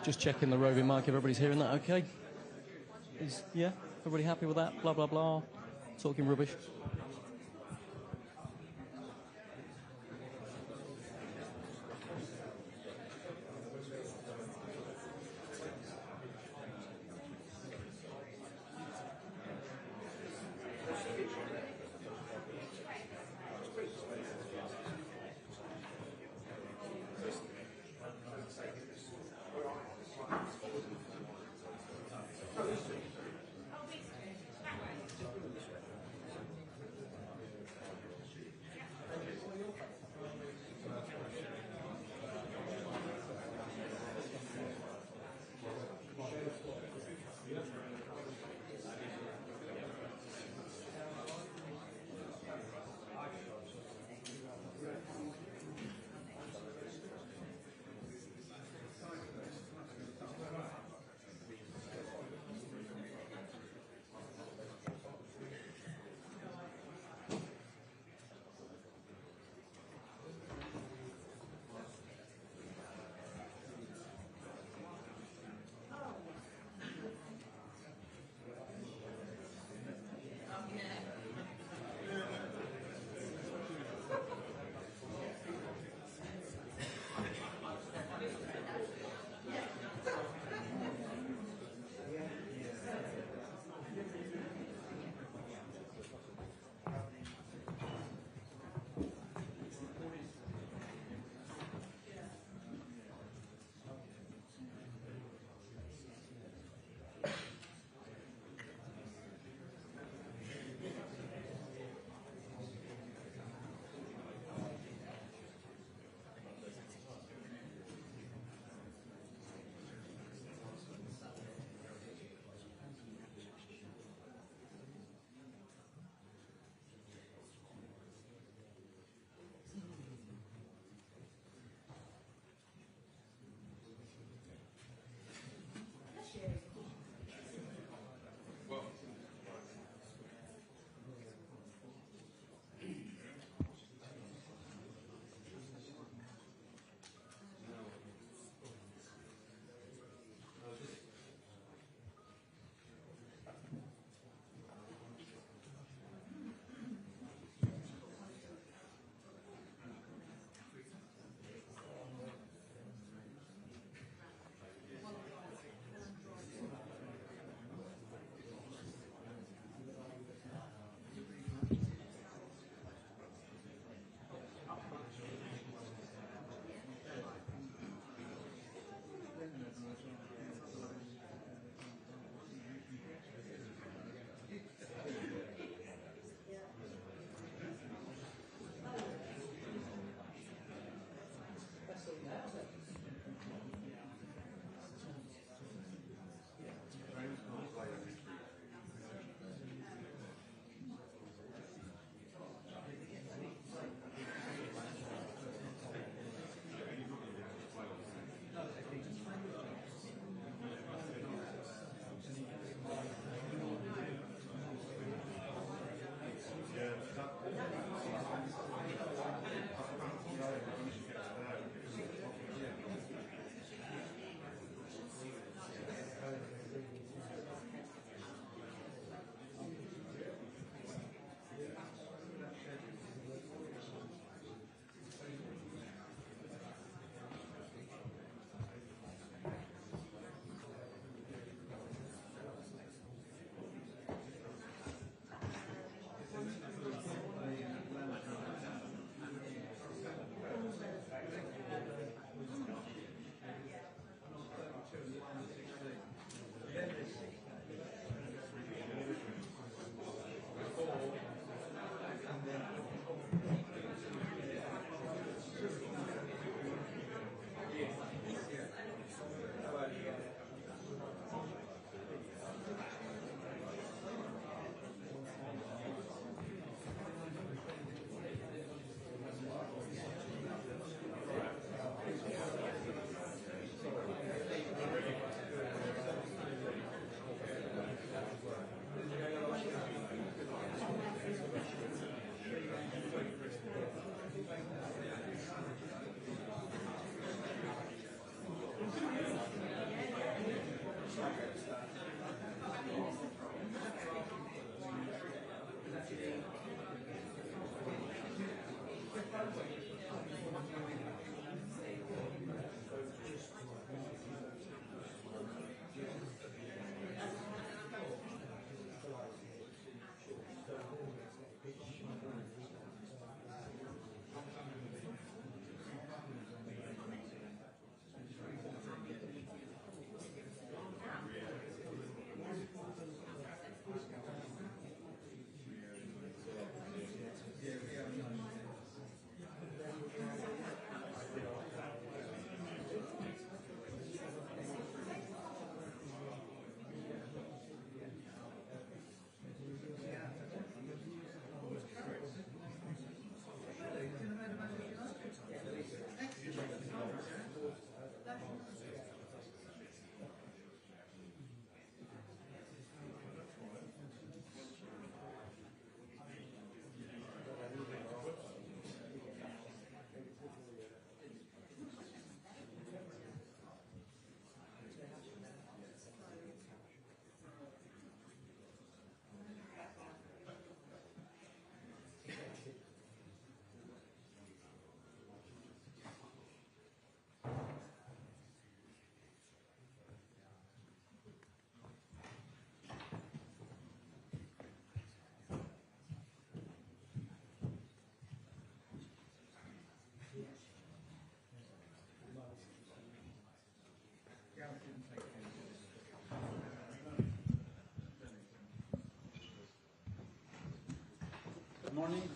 Just checking the roving mic. Everybody's hearing that okay? Yeah? Everybody happy with that? Blah, blah, blah. Talking rubbish.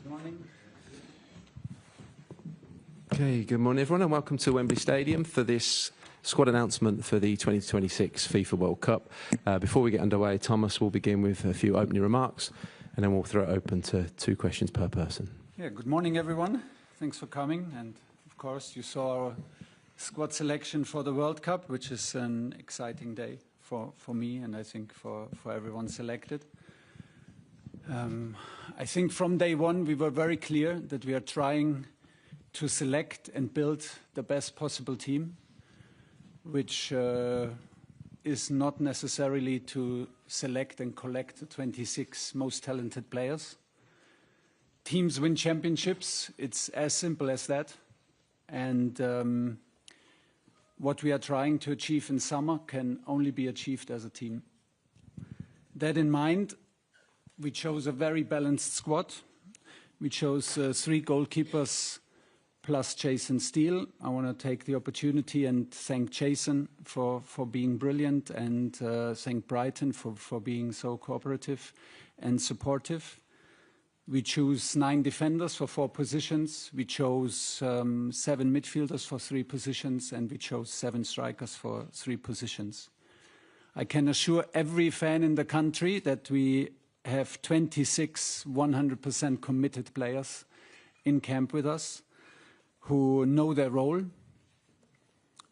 Good morning. Okay, good morning everyone and welcome to Wembley Stadium for this squad announcement for the 2026 FIFA World Cup. Before we get underway, Thomas will begin with a few opening remarks and then we'll throw it open to 2 questions per person. Yeah, good morning everyone. Thanks for coming, and of course you saw our squad selection for the World Cup, which is an exciting day for me and I think for everyone selected. I think from day one we were very clear that we are trying to select and build the best possible team, which is not necessarily to select and collect the 26 most talented players. Teams win championships, it's as simple as that. And what we are trying to achieve in summer can only be achieved as a team. That in mind, we chose a very balanced squad. We chose 3 goalkeepers plus Jason Steele. I want to take the opportunity and thank Jason for being brilliant and thank Brighton for being so cooperative and supportive. We choose 9 defenders for 4 positions. We chose 7 midfielders for 3 positions, and we chose 7 strikers for 3 positions. I can assure every fan in the country that we have 26 100% committed players in camp with us, who know their role,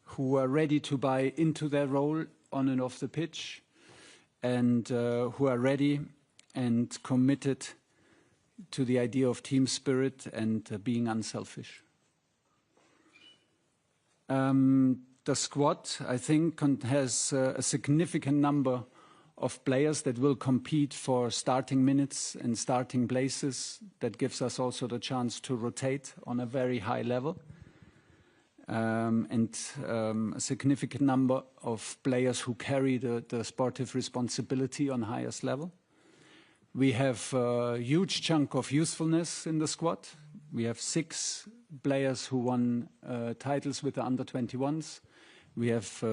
who are ready to buy into their role on and off the pitch, and who are ready and committed to the idea of team spirit and being unselfish. The squad, I think, has a significant number of players that will compete for starting minutes and starting places. That gives us also the chance to rotate on a very high level. And a significant number of players who carry the sportive responsibility on highest level. We have a huge chunk of usefulness in the squad. We have 6 players who won titles with the under-21s. We have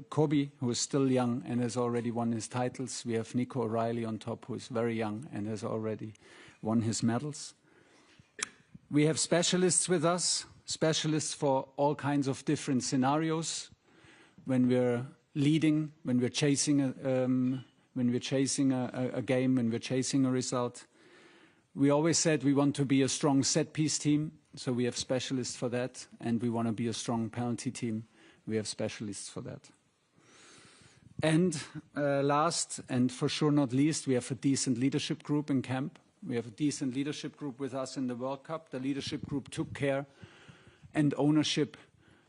Kobe, who is still young and has already won his titles. We have Nico O'Reilly on top, who is very young and has already won his medals. We have specialists with us, specialists for all kinds of different scenarios. When we're leading, when we're chasing a game, when we're chasing a result. We always said we want to be a strong set-piece team, so we have specialists for that, and we want to be a strong penalty team. We have specialists for that. And last, and for sure not least, we have a decent leadership group in camp. We have a decent leadership group with us in the World Cup. The leadership group took care and ownership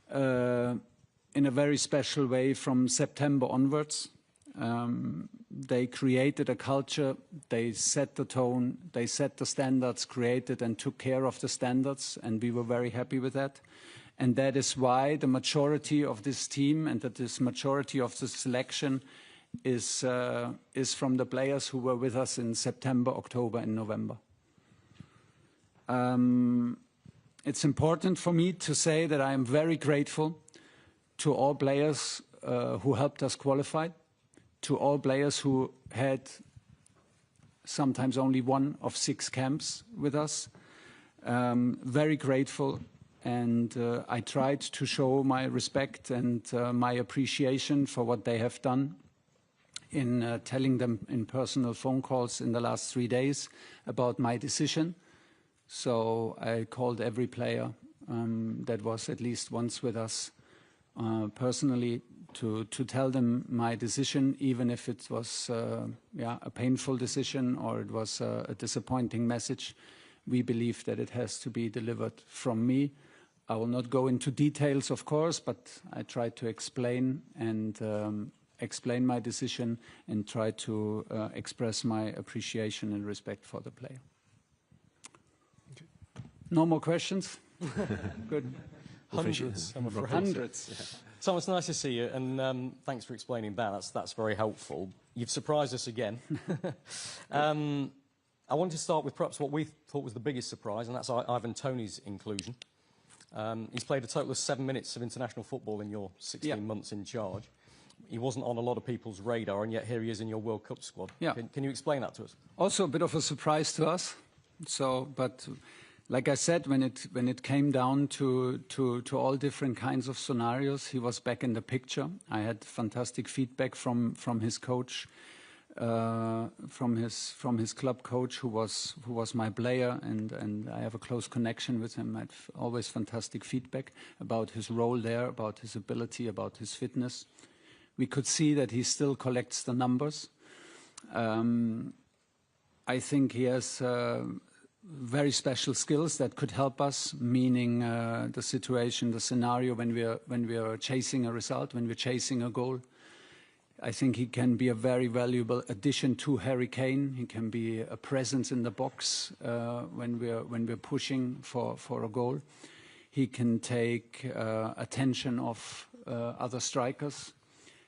in a very special way from September onwards. They created a culture, they set the tone, they set the standards, created and took care of the standards, and we were very happy with that. And that is why the majority of this team and that this majority of the selection is from the players who were with us in September, October and November. It's important for me to say that I am very grateful to all players who helped us qualify, to all players who had sometimes only 1 of 6 camps with us. Very grateful. And I tried to show my respect and my appreciation for what they have done in telling them in personal phone calls in the last 3 days about my decision. So I called every player that was at least once with us personally to tell them my decision, even if it was a painful decision or it was a disappointing message. We believe that it has to be delivered from me. I will not go into details, of course, but I tried to explain and explain my decision and try to express my appreciation and respect for the player. Okay. No more questions? Good. Hundreds. Hundreds. Yeah. Thomas, nice to see you, and thanks for explaining that. That's very helpful. You've surprised us again. I want to start with perhaps what we thought was the biggest surprise, and that's Ivan Toney's inclusion. He's played a total of 7 minutes of international football in your 16 months in charge. He wasn't on a lot of people's radar, and yet here he is in your World Cup squad. Can you explain that to us? Also a bit of a surprise to us. So, but like I said, when it came down to all different kinds of scenarios, he was back in the picture. I had fantastic feedback from his coach, from his club coach, who was my player, and I have a close connection with him. I had always fantastic feedback about his role there, about his ability, about his fitness. We could see that he still collects the numbers. I think he has very special skills that could help us, meaning the situation, the scenario when we are chasing a result, when we're chasing a goal. I think he can be a very valuable addition to Harry Kane. He can be a presence in the box when we're pushing for a goal. He can take attention of other strikers.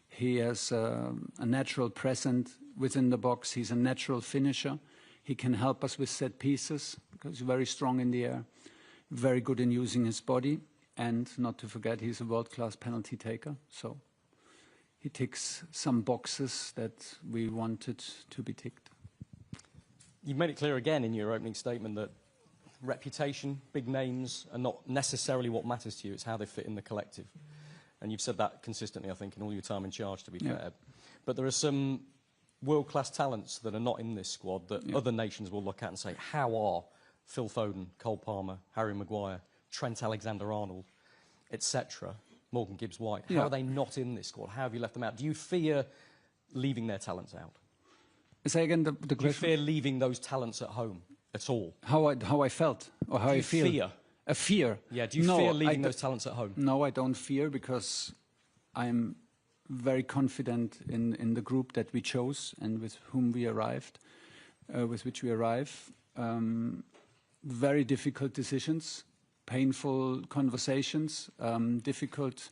He has a natural presence within the box. He's a natural finisher. He can help us with set pieces because he's very strong in the air, very good in using his body, and not to forget, he's a world-class penalty taker. So he ticks some boxes that we wanted to be ticked. You've made it clear again in your opening statement that reputation, big names are not necessarily what matters to you. It's how they fit in the collective. And you've said that consistently, I think, in all your time in charge, to be fair. But there are some world-class talents that are not in this squad that other nations will look at and say, how are Phil Foden, Cole Palmer, Harry Maguire, Trent Alexander-Arnold, etc., Morgan Gibbs-White, how are they not in this squad? How have you left them out? Do you fear leaving their talents out? Say again the question. Do you fear leaving those talents at home at all? How I felt, or how I feel? Fear? A fear? Yeah, do you fear leaving those talents at home? No, I don't fear, because I'm very confident in the group that we chose and with whom we arrived, with which we arrive. Very difficult decisions, painful conversations, difficult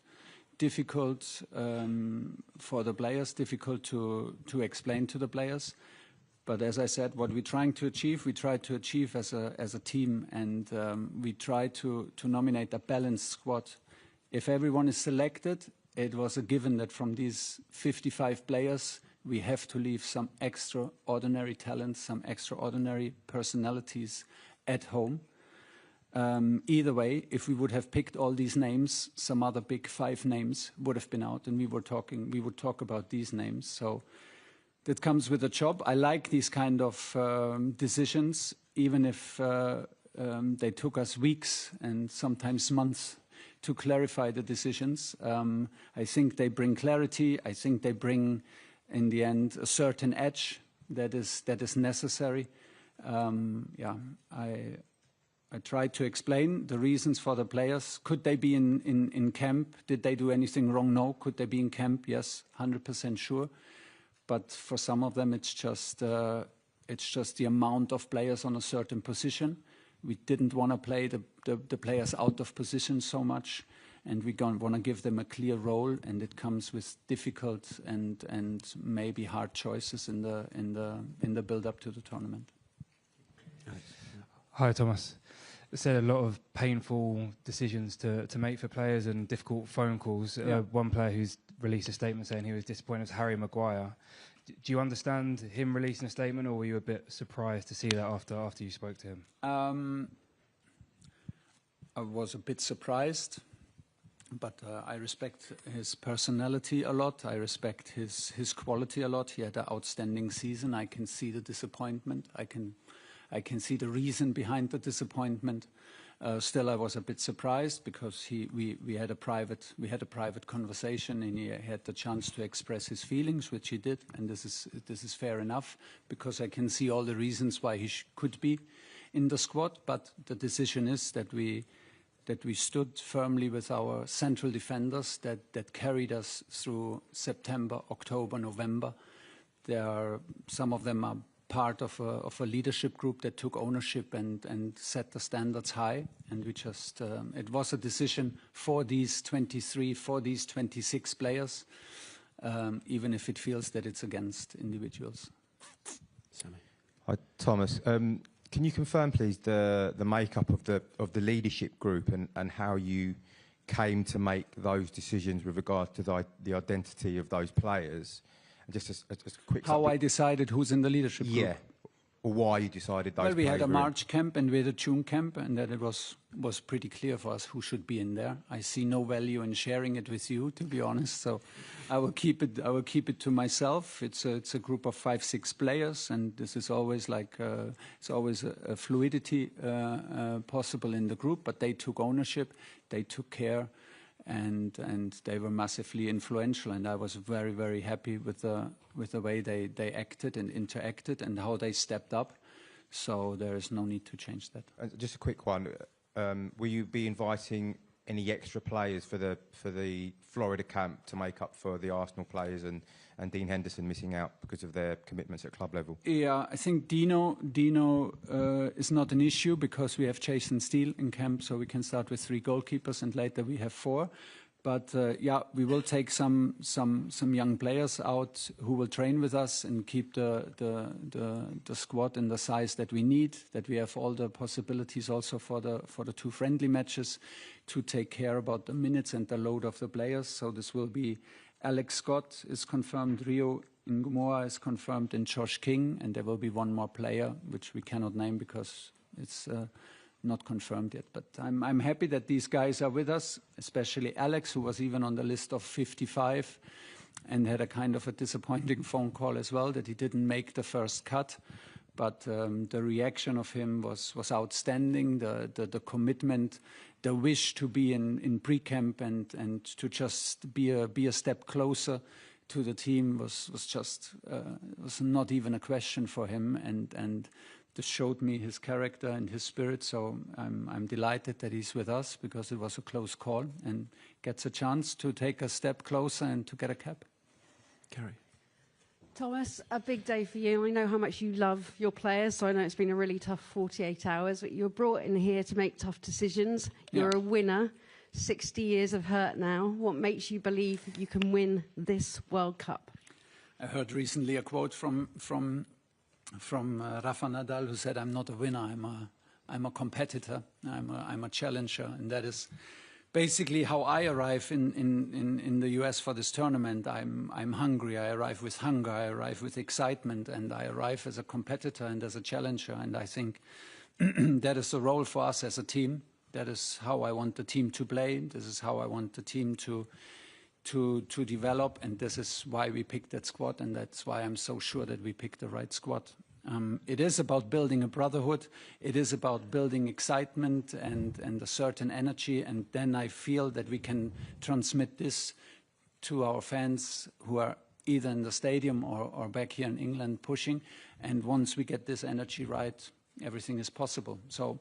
for the players, difficult to explain to the players. But as I said, what we're trying to achieve, we try to achieve as a team, and we try to nominate a balanced squad. If everyone is selected, it was a given that from these 55 players, we have to leave some extraordinary talents, some extraordinary personalities at home. Either way, if we would have picked all these names, some other big 5 names would have been out, and we would talk about these names. So that comes with a job. I like these kind of decisions, even if they took us weeks and sometimes months to clarify the decisions. I think they bring clarity. I think they bring, in the end, a certain edge that is necessary. I tried to explain the reasons for the players. Could they be in camp? Did they do anything wrong? No. Could they be in camp? Yes, 100% sure. But for some of them, it's just the amount of players on a certain position. We didn't want to play the players out of position so much, and we want to give them a clear role, and it comes with difficult and maybe hard choices in the build-up to the tournament. Hi, Thomas. You said a lot of painful decisions to make for players and difficult phone calls. One player who's released a statement saying he was disappointed was Harry Maguire. Do you understand him releasing a statement, or were you a bit surprised to see that after you spoke to him? I was a bit surprised, but I respect his personality a lot. I respect his quality a lot. He had an outstanding season. I can see the disappointment. I can see the reason behind the disappointment. Still, I was a bit surprised because we had a private conversation, and he had the chance to express his feelings, which he did, and this is fair enough, because I can see all the reasons why he could be in the squad. But the decision is that we stood firmly with our central defenders that carried us through September, October, November. Some of them are part of a leadership group that took ownership and set the standards high, and we just it was a decision for these 23, for these 26 players, even if it feels that it's against individuals. Sammy. Hi, Thomas. Can you confirm, please, the makeup of the leadership group and how you came to make those decisions with regard to the identity of those players? And just a quick. How I decided who's in the leadership group? Yeah. or why you decided those? Well, we had a players were in? March camp and we had a June camp, and that it was pretty clear for us who should be in there. I see no value in sharing it with you, to be honest. So I will keep it to myself. It's a group of 5-6 players, and this is always like it's always a fluidity possible in the group. But they took ownership, they took care, and they were massively influential. And I was very, very happy with the way they acted and interacted and how they stepped up. So there is no need to change that. Just a quick one. Will you be inviting any extra players for the Florida camp to make up for the Arsenal players and Dean Henderson missing out because of their commitments at club level? Yeah, I think Dino is not an issue because we have Jason Steele in camp, so we can start with 3 goalkeepers and later we have 4. But yeah, we will take some young players out who will train with us and keep the squad in the size that we need. That we have all the possibilities also for the 2 friendly matches to take care about the minutes and the load of the players. So this will be Alex Scott is confirmed, Rio Ngumoa is confirmed, and Josh King, and there will be 1 more player which we cannot name because it's not confirmed yet. But I'm happy that these guys are with us, especially Alex, who was even on the list of 55 and had a kind of a disappointing phone call as well that he didn't make the first cut. But the reaction of him was outstanding, the commitment, the wish to be in pre-camp and to just be a step closer to the team was not even a question for him, and this showed me his character and his spirit. So I'm delighted that he's with us because it was a close call and gets a chance to take a step closer and to get a cap. Carrie. Thomas, a big day for you. I know how much you love your players, so I know it's been a really tough 48 hours, but you're brought in here to make tough decisions. You're a winner, 60 years of hurt now. What makes you believe you can win this World Cup? I heard recently a quote from Rafa Nadal, who said, "I'm not a winner, I'm a competitor, I'm a challenger," and that is basically how I arrive in the US for this tournament. I'm hungry. I arrive with hunger. I arrive with excitement, and I arrive as a competitor and as a challenger. And I think that is the role for us as a team. That is how I want the team to play. This is how I want the team to develop, and this is why we picked that squad, and that's why I'm so sure that we picked the right squad. It is about building a brotherhood. It is about building excitement and a certain energy, and then I feel that we can transmit this to our fans who are either in the stadium or back here in England pushing, and once we get this energy right, everything is possible. So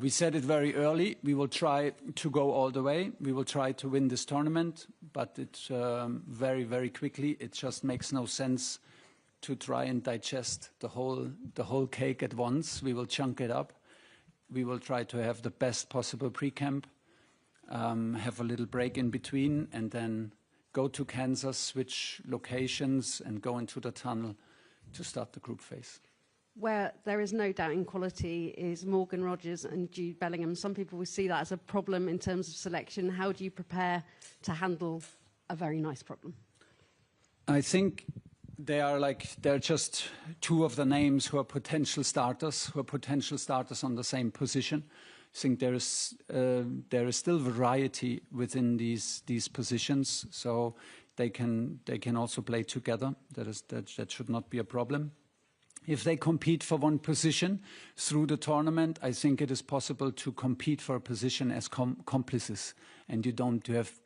we said it very early. We will try to go all the way. We will try to win this tournament, but it's very, very quickly. It just makes no sense to try and digest the whole cake at once. We will chunk it up. We will try to have the best possible pre-camp, have a little break in between, and then go to Kansas, switch locations, and go into the tunnel to start the group phase. Where there is no doubt in quality is Morgan Rogers and Jude Bellingham. Some people will see that as a problem in terms of selection. How do you prepare to handle a very nice problem? I think they're just 2 of the names who are potential starters on the same position. I think there is still variety within these positions, so they can also play together. That should not be a problem. If they compete for one position through the tournament, I think it is possible to compete for a position as complices, and you don't have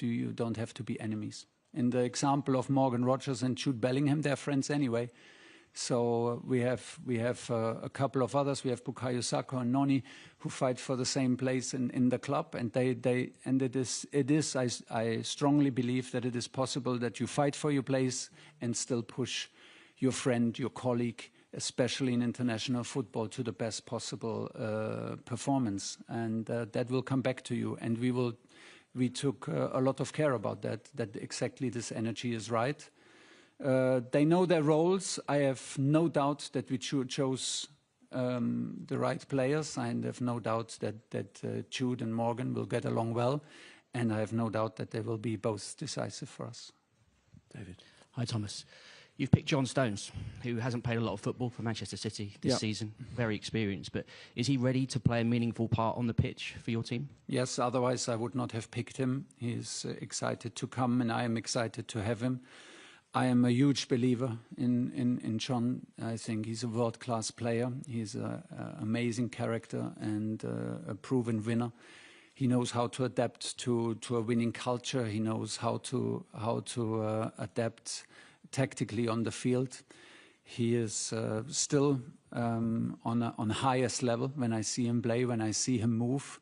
to be enemies. In the example of Morgan Rogers and Jude Bellingham, they're friends anyway. So we have a couple of others. We have Bukayo Saka and Noni who fight for the same place in the club, and I strongly believe that it is possible that you fight for your place and still push your friend, your colleague, especially in international football, to the best possible performance, and that will come back to you. And we took a lot of care about that exactly this energy is right. They know their roles. I have no doubt that we chose the right players. I have no doubt that Jude and Morgan will get along well, and I have no doubt that they will be both decisive for us. David. Hi, Thomas. You've picked John Stones, who hasn't played a lot of football for Manchester City this season, very experienced, but is he ready to play a meaningful part on the pitch for your team? Yes, otherwise I would not have picked him. He's excited to come, and I am excited to have him. I am a huge believer in John. I think he's a world-class player. He's an amazing character and a proven winner. He knows how to adapt to a winning culture. He knows how to adapt tactically on the field. He is still on highest level when I see him play, when I see him move.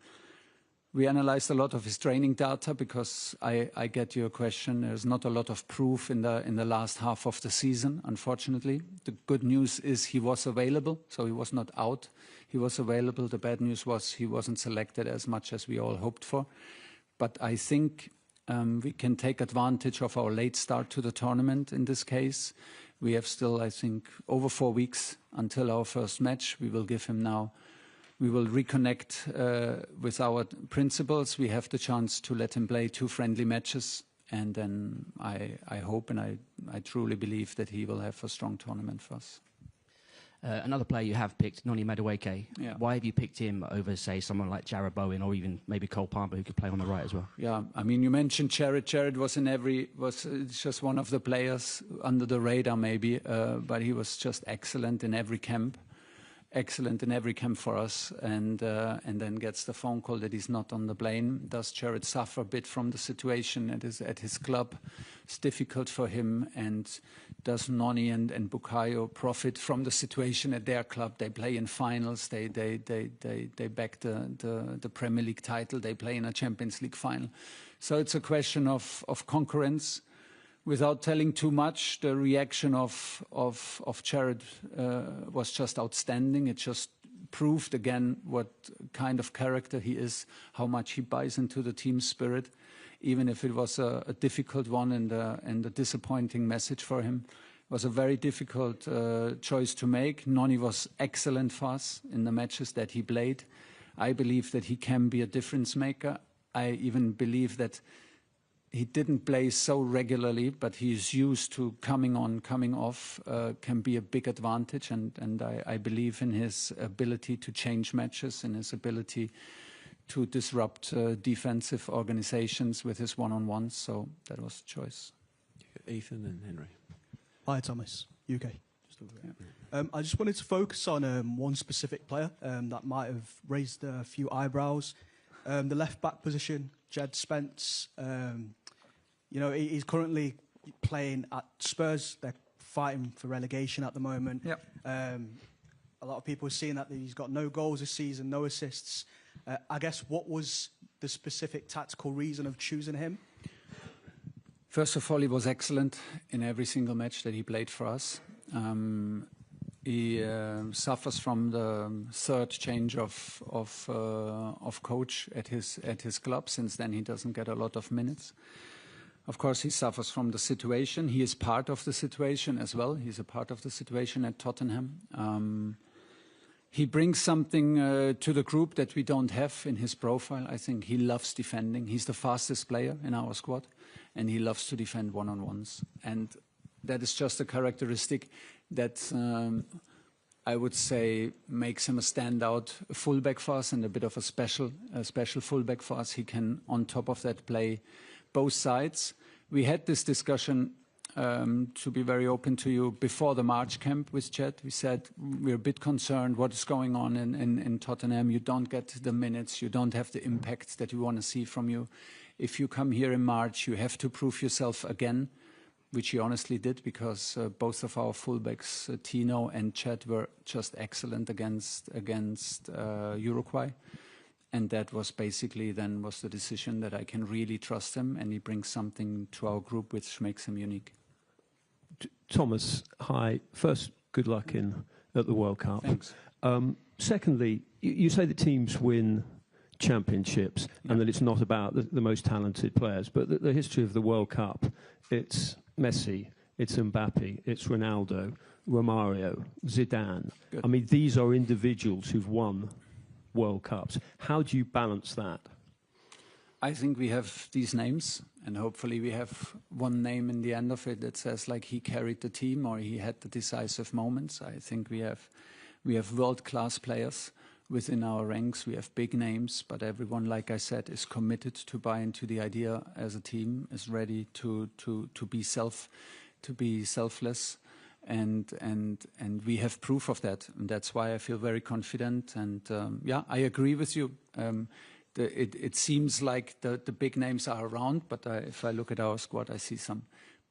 We analyzed a lot of his training data because I get your question. There's not a lot of proof in the last half of the season, unfortunately. The good news is he was available, so he was not out. He was available. The bad news was he wasn't selected as much as we all hoped for. But I think we can take advantage of our late start to the tournament in this case. We have still, I think, over 4 weeks until our first match. We will give him now. We will reconnect with our principals. We have the chance to let him play 2 friendly matches. And then I hope and I truly believe that he will have a strong tournament for us. Another player you have picked, Noni Madueke. Yeah. Why have you picked him over, say, someone like Jarrod Bowen or even maybe Cole Palmer, who could play on the right as well? Yeah, I mean, you mentioned Jarrod. Jarrod was just one of the players under the radar maybe, but he was just excellent in every camp. Excellent in every camp for us, and then gets the phone call that he's not on the plane. Does Jarrod suffer a bit from the situation at his club? It's difficult for him, and does Noni and Bukayo profit from the situation at their club? They play in finals. They back the Premier League title. They play in a Champions League final. So it's a question of concurrence. Without telling too much, the reaction of Jarrod was just outstanding. It just proved again what kind of character he is, how much he buys into the team spirit, even if it was a difficult one and a disappointing message for him. It was a very difficult choice to make. Noni was excellent for us in the matches that he played. I believe that he can be a difference maker. I even believe that he didn't play so regularly, but he's used to coming on, coming off, can be a big advantage. And I believe in his ability to change matches, in his ability to disrupt defensive organizations with his one-on-ones. So that was the choice. Ethan and Henry. Hi, Thomas. UK. Just over here. I just wanted to focus on one specific player that might have raised a few eyebrows. The left-back position, Jed Spence. You know, he's currently playing at Spurs. They're fighting for relegation at the moment. Yep. A lot of people are seeing that he's got no goals this season, no assists. I guess what was the specific tactical reason of choosing him? First of all, he was excellent in every single match that he played for us. He suffers from the third change of coach at his club. Since then, he doesn't get a lot of minutes. Of course, he suffers from the situation. He is part of the situation as well. He's a part of the situation at Tottenham. He brings something to the group that we don't have in his profile. I think he loves defending. He's the fastest player in our squad, and he loves to defend one-on-ones. And that is just a characteristic that I would say makes him a standout fullback for us and a bit of a special fullback for us. He can, on top of that, play both sides. We had this discussion, to be very open to you, before the March camp with Chet. We said we're a bit concerned what is going on in Tottenham. You don't get the minutes. You don't have the impact that we want to see from you. If you come here in March, you have to prove yourself again, which he honestly did, because both of our fullbacks, Tino and Chet, were just excellent against Uruguay. And that was basically then was the decision that I can really trust him, and he brings something to our group which makes him unique. Thomas, hi. First, good luck at the World Cup. Thanks. Secondly, you say that teams win championships and that it's not about the most talented players, but the history of the World Cup, it's Messi, it's Mbappe, it's Ronaldo, Romario, Zidane. Good. I mean, these are individuals who've won World Cups. How do you balance that? I think we have these names, And hopefully we have one name in the end of it that says like he carried the team or he had the decisive moments. I think we have world-class players within our ranks. We have big names, but everyone, like I said, is committed to buy into the idea as a team, is ready to be selfless. And we have proof of that. And that's why I feel very confident. And yeah, I agree with you. It seems like the big names are around, but if I look at our squad, I see some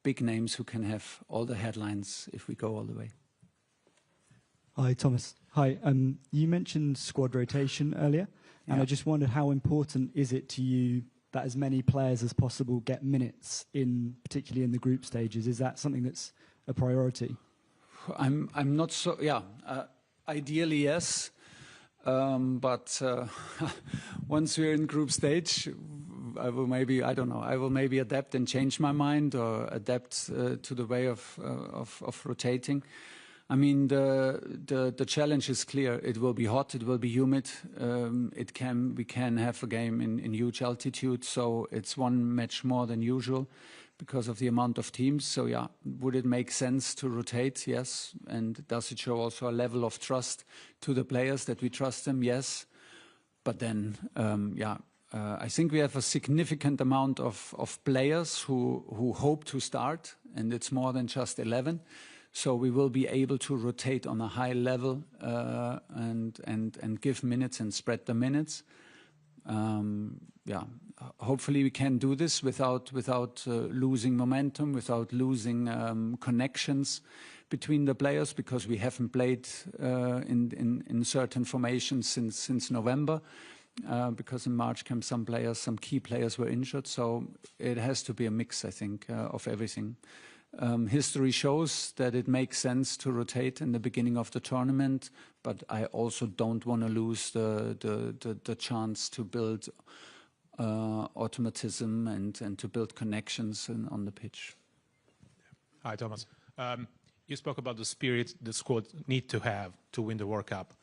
big names who can have all the headlines if we go all the way. Hi, Thomas. Hi. You mentioned squad rotation earlier, and I just wondered how important is it to you that as many players as possible get minutes particularly in the group stages? Is that something that's a priority? I'm not so. Yeah, ideally yes. But once we're in group stage, I will maybe adapt and change my mind or adapt to the way of rotating. I mean, the challenge is clear. It will be hot. It will be humid. We can have a game in huge altitude, so it's one match more than usual because of the amount of teams. So yeah, would it make sense to rotate? Yes. And does it show also a level of trust to the players that we trust them? Yes. But then, I think we have a significant amount of players who hope to start, and it's more than just 11. So we will be able to rotate on a high level and give minutes and spread the minutes. Hopefully we can do this without losing momentum, without losing connections between the players, because we haven't played in certain formations since November. Because in March camp some key players were injured. So it has to be a mix, I think, of everything. History shows that it makes sense to rotate in the beginning of the tournament, but I also don't want to lose the chance to build automatism and to build connections on the pitch. Hi, Thomas. You spoke about the spirit the squad need to have to win the World Cup.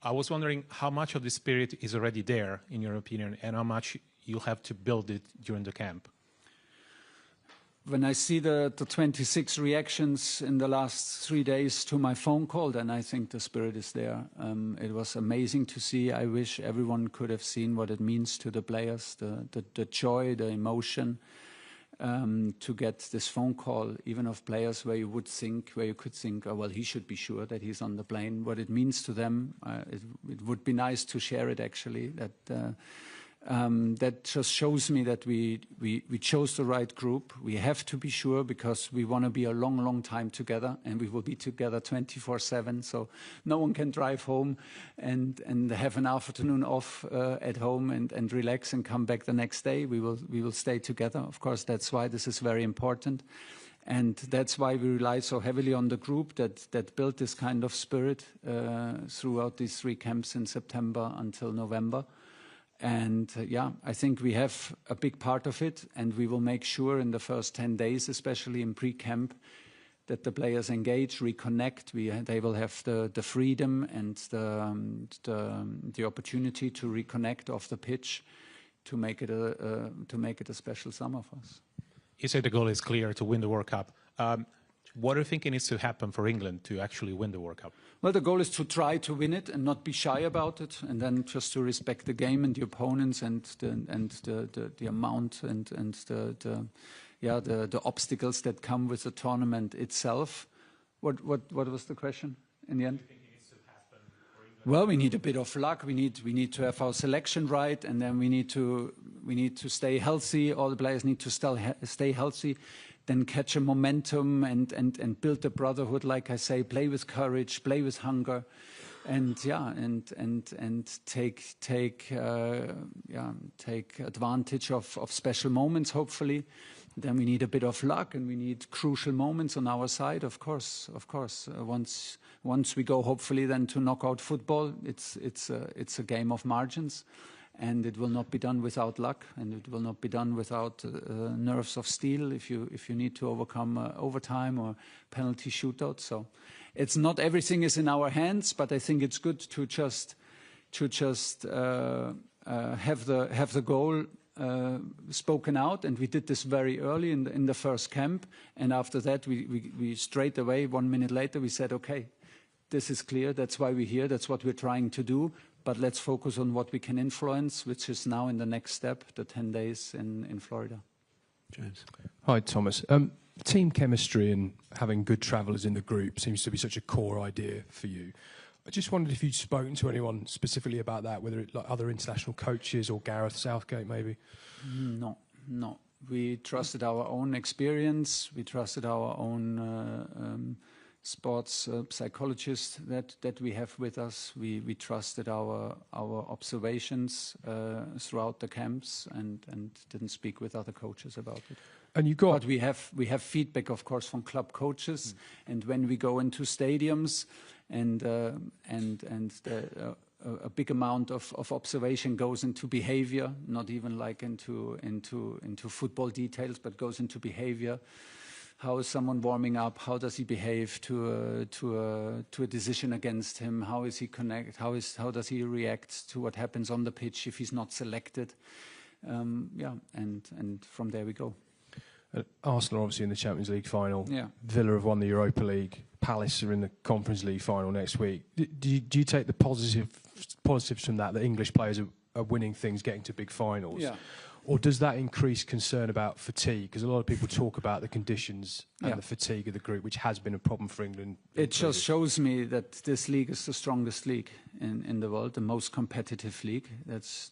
I was wondering how much of the spirit is already there, in your opinion, and how much you'll have to build it during the camp. When I see the 26 reactions in the last 3 days to my phone call, then I think the spirit is there. It was amazing to see. I wish everyone could have seen what it means to the players, the joy, the emotion, to get this phone call, even of players where you could think, oh, well, he should be sure that he's on the plane. What it means to them, it would be nice to share it, actually. That just shows me that we chose the right group. We have to be sure, because we want to be a long, long time together, and we will be together 24/7. So no one can drive home and have an afternoon off at home and relax and come back the next day. We will stay together. Of course, that's why this is very important. And that's why we rely so heavily on the group that built this kind of spirit throughout these 3 camps in September until November. And I think we have a big part of it, and we will make sure in the first 10 days, especially in pre-camp, that the players engage, reconnect. They will have the freedom and the opportunity to reconnect off the pitch to make it a special summer for us. You say the goal is clear, to win the World Cup. What do you think needs to happen for England to actually win the World Cup? Well, the goal is to try to win it and not be shy about it, and then just to respect the game and the opponents and the amount and the obstacles that come with the tournament itself. What was the question in the end? What do you think needs to happen for England? Well, we need a bit of luck. We need to have our selection right, and then we need to stay healthy. All the players need to stay healthy. Then catch a momentum and build a brotherhood, like I say, play with courage, play with hunger, and take advantage of special moments, hopefully. Then we need a bit of luck, and we need crucial moments on our side, of course. Once we go, hopefully, then to knockout football, it's a game of margins. And it will not be done without luck, and it will not be done without nerves of steel if you need to overcome overtime or penalty shootout. So it's not everything is in our hands, but I think it's good to just have the goal spoken out, and we did this very early in the first camp. And after that, we straight away, 1 minute later, we said, okay, this is clear. That's why we're here. That's what we're trying to do. But let's focus on what we can influence, which is now in the next step, the 10 days in Florida. James. Hi, Thomas. Team chemistry and having good travellers in the group seems to be such a core idea for you. I just wondered if you'd spoken to anyone specifically about that, whether it's like other international coaches or Gareth Southgate maybe? No. We trusted our own experience. We trusted our own sports psychologist that we have with us. We trusted our observations throughout the camps and didn't speak with other coaches about it. And you got, but we have feedback, of course, from club coaches, and when we go into stadiums, and a big amount of observation goes into behavior, not even like into football details, but goes into behavior. How is someone warming up? How does he behave to a decision against him? How is he connect? How does he react to what happens on the pitch if he's not selected? And from there we go. Arsenal obviously in the Champions League final. Yeah. Villa have won the Europa League. Palace are in the Conference League final next week. Do you take the positives from that English players are winning things, getting to big finals? Yeah. Or does that increase concern about fatigue? Because a lot of people talk about the conditions and the fatigue of the group, which has been a problem for England. It just shows me that this league is the strongest league in the world, the most competitive league. That's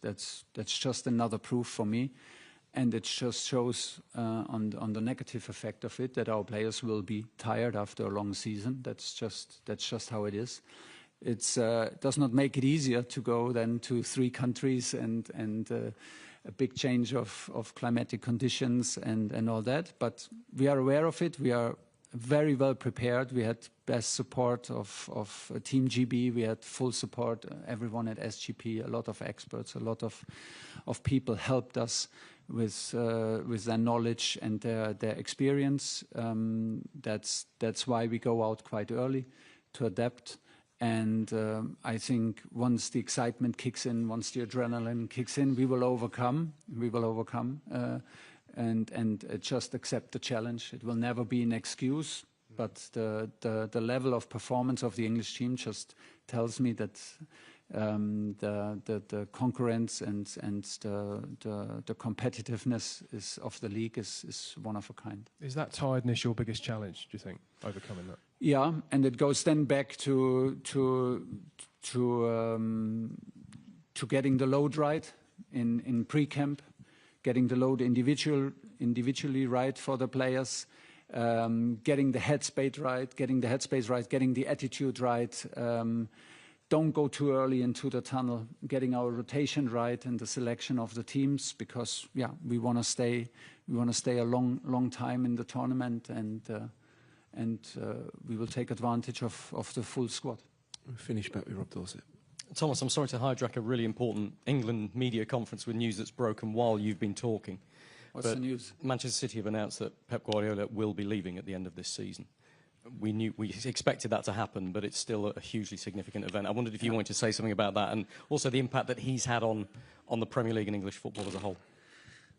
just another proof for me. And it just shows on the negative effect of it that our players will be tired after a long season. That's just how it is. It does not make it easier to go then to 3 countries and a big change of climatic conditions and all that. But we are aware of it. We are very well prepared. We had best support of Team GB. We had full support, everyone at SGP, a lot of experts, a lot of people helped us with their knowledge and their experience. That's why we go out quite early to adapt. And I think once the excitement kicks in, once the adrenaline kicks in, we will overcome. And just accept the challenge. It will never be an excuse, but the level of performance of the English team just tells me that the concurrence and the competitiveness of the league is one of a kind. Is that tiredness your biggest challenge, do you think, overcoming that? Yeah, and it goes then back to getting the load right in pre-camp, getting the load individually right for the players, getting the headspace right, getting the attitude right. Don't go too early into the tunnel, getting our rotation right and the selection of the teams, because we want to stay a long time in the tournament, and we will take advantage of the full squad. We'll finish back with Rob Dorset. Thomas, I'm sorry to hijack a really important England media conference with news that's broken while you've been talking. What's the news? Manchester City have announced that Pep Guardiola will be leaving at the end of this season. We expected that to happen, but it's still a hugely significant event. I wondered if you wanted to say something about that, and also the impact that he's had on the Premier League and English football as a whole.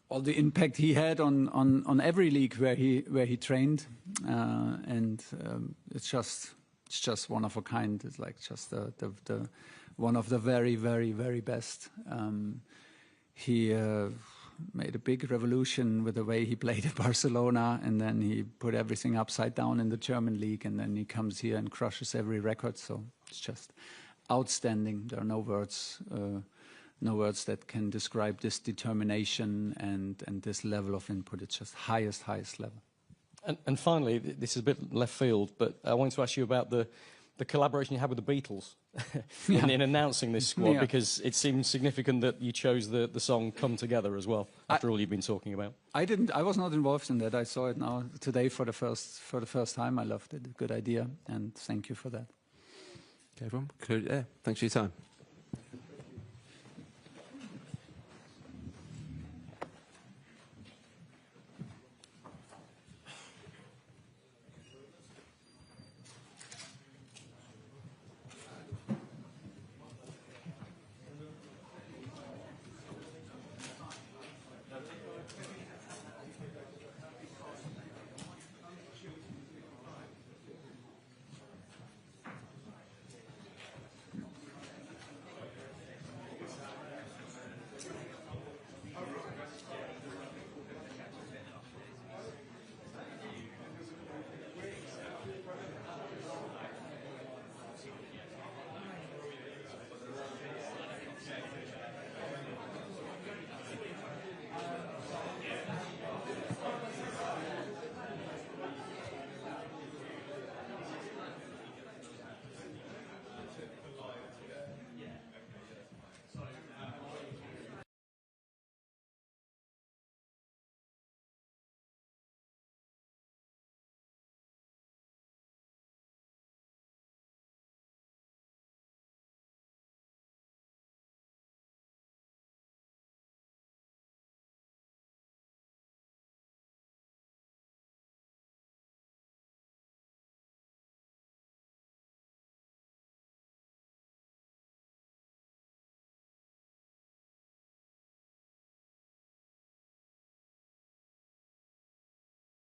Well, the impact he had on every league where he trained, and it's just one of a kind. It's like just the one of the very, very, very best. He made a big revolution with the way he played at Barcelona, and then he put everything upside down in the German league, and then he comes here and crushes every record. So it's just outstanding. There are no words that can describe this determination and this level of input. It's just highest level. And finally, this is a bit left field, but I wanted to ask you about the collaboration you had with the Beatles in announcing this squad, because it seems significant that you chose the song "Come Together" as well, after all you've been talking about. I was not involved in that. I saw it now today for the first time. I loved it. Good idea, and thank you for that. Okay, everyone, conclude it there. Thanks for your time.